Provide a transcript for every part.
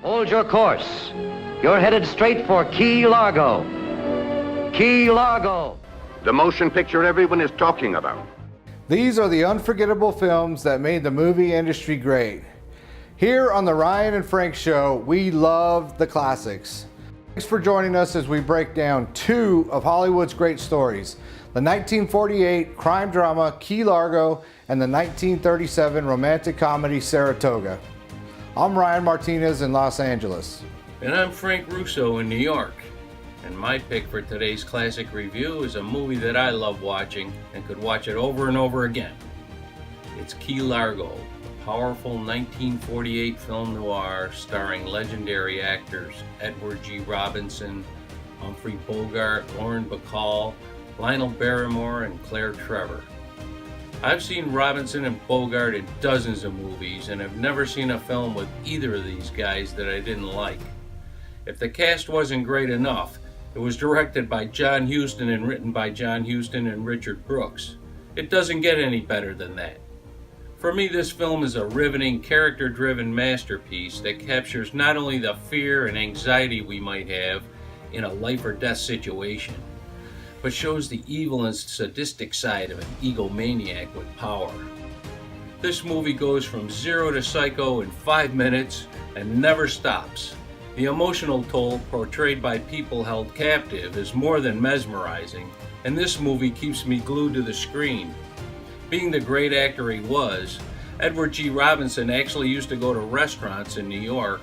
Hold your course. You're headed straight for Key Largo. Key Largo. The motion picture everyone is talking about. These are the unforgettable films that made the movie industry great. Here on the Ryan and Frank Show, we love the classics. Thanks for joining us as we break down two of Hollywood's great stories, the 1948 crime drama Key Largo and the 1937 romantic comedy Saratoga. I'm Ryan Martinez in Los Angeles. And I'm Frank Russo in New York. And my pick for today's classic review is a movie that I love watching and could watch it over and over again. It's Key Largo, a powerful 1948 film noir starring legendary actors Edward G. Robinson, Humphrey Bogart, Lauren Bacall, Lionel Barrymore, and Claire Trevor. I've seen Robinson and Bogart in dozens of movies and have never seen a film with either of these guys that I didn't like. If the cast wasn't great enough, it was directed by John Huston and written by John Huston and Richard Brooks. It doesn't get any better than that. For me, this film is a riveting, character-driven masterpiece that captures not only the fear and anxiety we might have in a life-or-death situation, but shows the evil and sadistic side of an egomaniac with power. This movie goes from zero to psycho in 5 minutes and never stops. The emotional toll portrayed by people held captive is more than mesmerizing, and this movie keeps me glued to the screen. Being the great actor he was, Edward G. Robinson actually used to go to restaurants in New York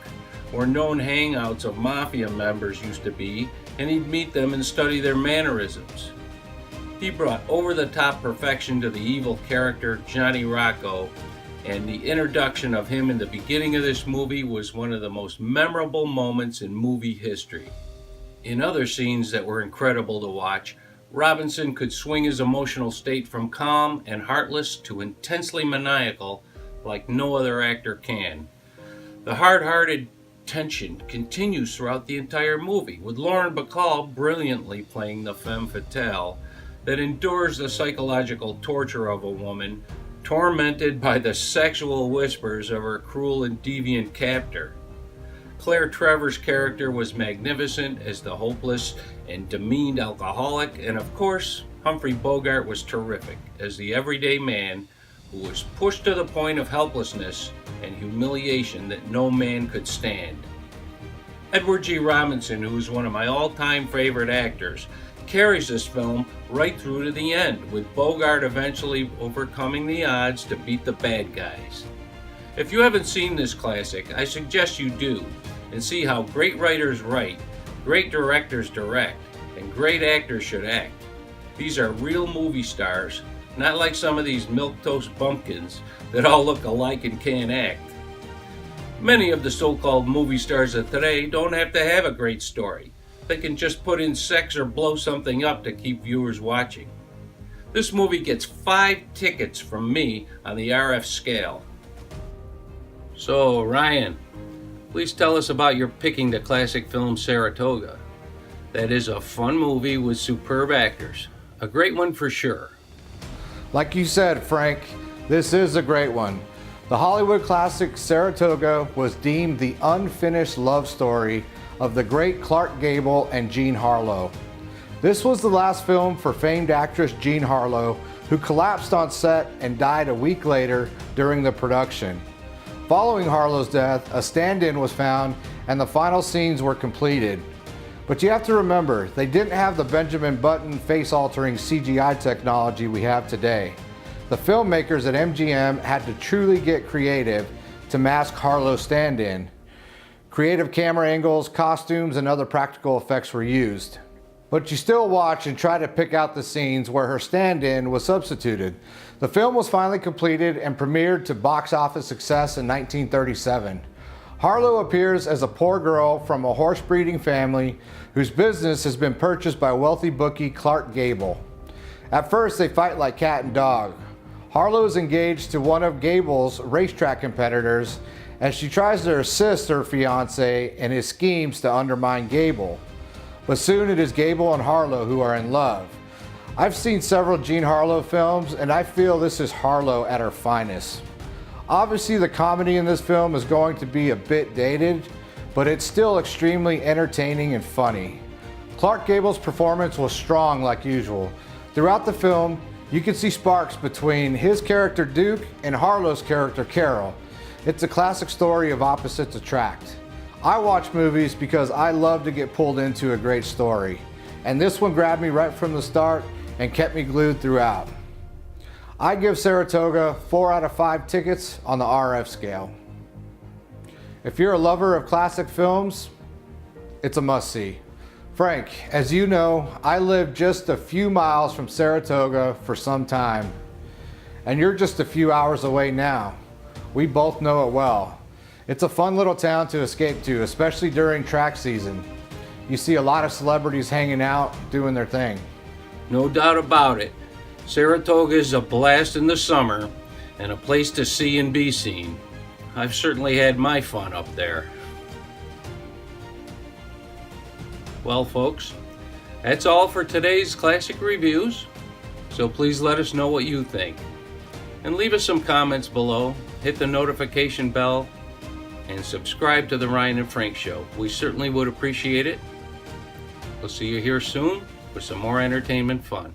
where known hangouts of mafia members used to be, and he'd meet them and study their mannerisms. He brought over-the-top perfection to the evil character Johnny Rocco, and the introduction of him in the beginning of this movie was one of the most memorable moments in movie history. In other scenes that were incredible to watch, Robinson could swing his emotional state from calm and heartless to intensely maniacal like no other actor can. The hard-hearted tension continues throughout the entire movie, with Lauren Bacall brilliantly playing the femme fatale that endures the psychological torture of a woman tormented by the sexual whispers of her cruel and deviant captor. Claire Trevor's character was magnificent as the hopeless and demeaned alcoholic, and of course, Humphrey Bogart was terrific as the everyday man who was pushed to the point of helplessness and humiliation that no man could stand. Edward G. Robinson, who is one of my all-time favorite actors, carries this film right through to the end, with Bogart eventually overcoming the odds to beat the bad guys. If you haven't seen this classic, I suggest you do, and see how great writers write, great directors direct, and great actors should act. These are real movie stars, not like some of these milquetoast bumpkins that all look alike and can't act. Many of the so-called movie stars of today don't have to have a great story. They can just put in sex or blow something up to keep viewers watching. This movie gets 5 tickets from me on the RF scale. So, Ryan, please tell us about your picking the classic film Saratoga. That is a fun movie with superb actors. A great one for sure. Like you said, Frank, this is a great one. The Hollywood classic Saratoga was deemed the unfinished love story of the great Clark Gable and Jean Harlow. This was the last film for famed actress Jean Harlow, who collapsed on set and died a week later during the production. Following Harlow's death, a stand-in was found and the final scenes were completed. But you have to remember, they didn't have the Benjamin Button face-altering CGI technology we have today. The filmmakers at MGM had to truly get creative to mask Harlow's stand-in. Creative camera angles, costumes, and other practical effects were used. But you still watch and try to pick out the scenes where her stand-in was substituted. The film was finally completed and premiered to box office success in 1937. Harlow appears as a poor girl from a horse breeding family whose business has been purchased by wealthy bookie Clark Gable. At first, they fight like cat and dog. Harlow is engaged to one of Gable's racetrack competitors as she tries to assist her fiancé in his schemes to undermine Gable. But soon it is Gable and Harlow who are in love. I've seen several Jean Harlow films, and I feel this is Harlow at her finest. Obviously, the comedy in this film is going to be a bit dated, but it's still extremely entertaining and funny. Clark Gable's performance was strong like usual. Throughout the film, you can see sparks between his character Duke and Harlow's character Carol. It's a classic story of opposites attract. I watch movies because I love to get pulled into a great story, and this one grabbed me right from the start and kept me glued throughout. I give Saratoga 4 out of 5 tickets on the RF scale. If you're a lover of classic films, it's a must-see. Frank, as you know, I lived just a few miles from Saratoga for some time, and you're just a few hours away now. We both know it well. It's a fun little town to escape to, especially during track season. You see a lot of celebrities hanging out, doing their thing. No doubt about it. Saratoga is a blast in the summer and a place to see and be seen. I've certainly had my fun up there. Well, folks, that's all for today's classic reviews. So please let us know what you think. And leave us some comments below. Hit the notification bell and subscribe to the Ryan and Frank Show. We certainly would appreciate it. We'll see you here soon with some more entertainment fun.